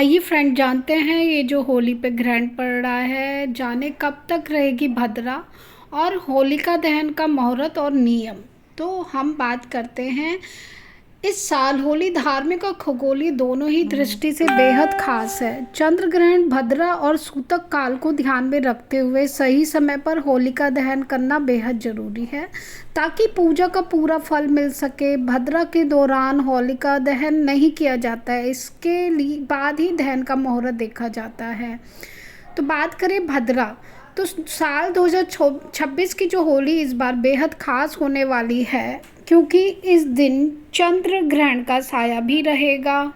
आइए फ्रेंड जानते हैं ये जो होली पे ग्रहण पड़ रहा है जाने कब तक रहेगी भद्रा और होलिका दहन का मुहूर्त और नियम। तो हम बात करते हैं इस साल होली धार्मिक और खगोलीय दोनों ही दृष्टि से बेहद खास है। चंद्र ग्रहण भद्रा और सूतक काल को ध्यान में रखते हुए सही समय पर होलिका दहन करना बेहद ज़रूरी है ताकि पूजा का पूरा फल मिल सके। भद्रा के दौरान होलिका दहन नहीं किया जाता है, इसके लिए बाद ही दहन का मुहूर्त देखा जाता है। तो बात करें भद्रा, तो साल 2026 की जो होली इस बार बेहद खास होने वाली है क्योंकि इस दिन चंद्र ग्रहण का साया भी रहेगा।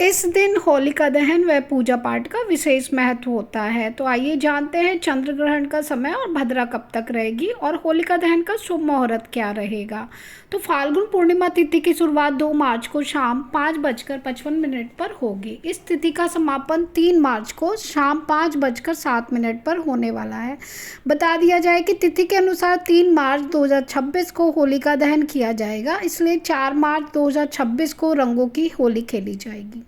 इस दिन होलिका दहन व पूजा पाठ का विशेष महत्व होता है। तो आइए जानते हैं चंद्र ग्रहण का समय और भद्रा कब तक रहेगी और होलिका दहन का शुभ मुहूर्त क्या रहेगा। तो फाल्गुन पूर्णिमा तिथि की शुरुआत 2 मार्च को शाम 5:55 पर होगी। इस तिथि का समापन 3 मार्च को शाम 5:07 पर होने वाला है। बता दिया जाए कि तिथि के अनुसार 3 मार्च 2026 को होलिका दहन किया जाएगा, इसलिए 4 मार्च 2026 को रंगों की होली खेली जाएगी।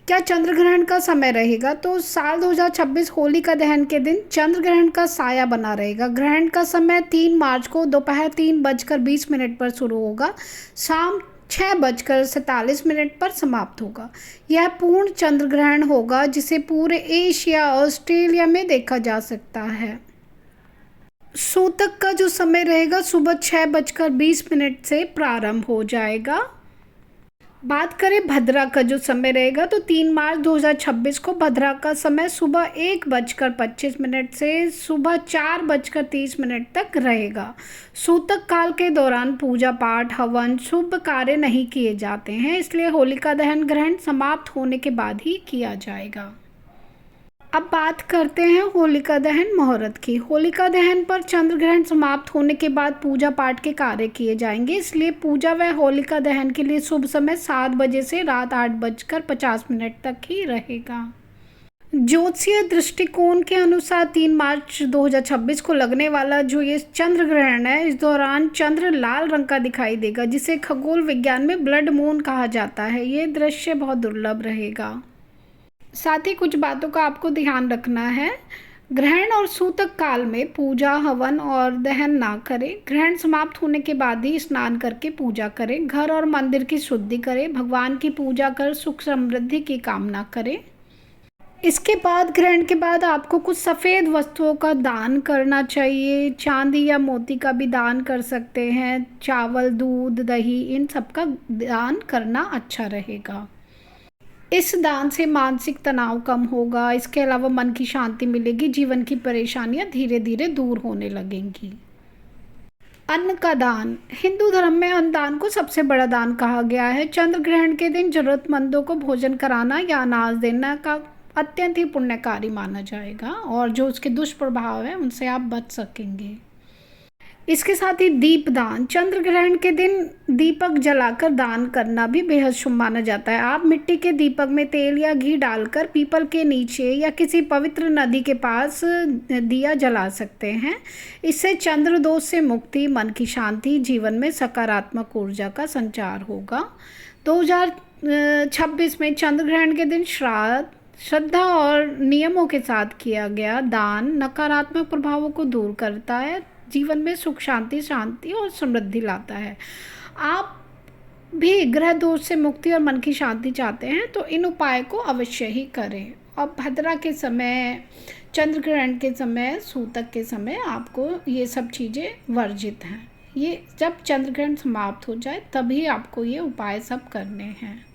क्या चंद्र ग्रहण का समय रहेगा? तो साल 2026 होलिका दहन के दिन चंद्र ग्रहण का साया बना रहेगा। ग्रहण का समय 3 मार्च को दोपहर 3:20 पर शुरू होगा, शाम 6:47 पर समाप्त होगा। यह पूर्ण चंद्र ग्रहण होगा जिसे पूरे एशिया और ऑस्ट्रेलिया में देखा जा सकता है। सूतक का जो समय रहेगा सुबह 6:20 से प्रारंभ हो जाएगा। बात करें भद्रा का जो समय रहेगा तो 3 मार्च 2026 को भद्रा का समय सुबह 1:25 से सुबह 4:30 तक रहेगा। सूतक काल के दौरान पूजा पाठ हवन शुभ कार्य नहीं किए जाते हैं, इसलिए होलिका दहन ग्रहण समाप्त होने के बाद ही किया जाएगा। अब बात करते हैं होलिका दहन मुहूर्त की। होलिका दहन पर चंद्र ग्रहण समाप्त होने के बाद पूजा पाठ के कार्य किए जाएंगे, इसलिए पूजा व होलिका दहन के लिए शुभ समय 7 बजे से रात 8:50 तक ही रहेगा। ज्योतिषीय दृष्टिकोण के अनुसार 3 मार्च 2026 को लगने वाला जो ये चंद्र ग्रहण है, इस दौरान चंद्र लाल रंग का दिखाई देगा जिसे खगोल विज्ञान में ब्लड मून कहा जाता है। ये दृश्य बहुत दुर्लभ रहेगा। साथ ही कुछ बातों का आपको ध्यान रखना है। ग्रहण और सूतक काल में पूजा हवन और दहन ना करें। ग्रहण समाप्त होने के बाद ही स्नान करके पूजा करें। घर और मंदिर की शुद्धि करें। भगवान की पूजा कर सुख समृद्धि की कामना करें। इसके बाद ग्रहण के बाद आपको कुछ सफ़ेद वस्तुओं का दान करना चाहिए। चांदी या मोती का भी दान कर सकते हैं। चावल दूध दही इन सब का दान करना अच्छा रहेगा। इस दान से मानसिक तनाव कम होगा। इसके अलावा मन की शांति मिलेगी। जीवन की परेशानियां धीरे धीरे दूर होने लगेंगी। अन्न का दान। हिंदू धर्म में अन्न दान को सबसे बड़ा दान कहा गया है। चंद्र ग्रहण के दिन जरूरतमंदों को भोजन कराना या अनाज देना का अत्यंत ही पुण्यकारी माना जाएगा और जो उसके दुष्प्रभाव है उनसे आप बच सकेंगे। इसके साथ ही दीपदान। चंद्र ग्रहण के दिन दीपक जलाकर दान करना भी बेहद शुभ माना जाता है। आप मिट्टी के दीपक में तेल या घी डालकर पीपल के नीचे या किसी पवित्र नदी के पास दिया जला सकते हैं। इससे चंद्र दोष से मुक्ति, मन की शांति, जीवन में सकारात्मक ऊर्जा का संचार होगा। 2026 में चंद्र ग्रहण के दिन श्राद्ध श्रद्धा और नियमों के साथ किया गया दान नकारात्मक प्रभावों को दूर करता है, जीवन में सुख शांति और समृद्धि लाता है। आप भी ग्रह दोष से मुक्ति और मन की शांति चाहते हैं तो इन उपाय को अवश्य ही करें। और भद्रा के समय, चंद्र ग्रहण के समय, सूतक के समय आपको ये सब चीज़ें वर्जित हैं। ये जब चंद्र ग्रहण समाप्त हो जाए तभी आपको ये उपाय सब करने हैं।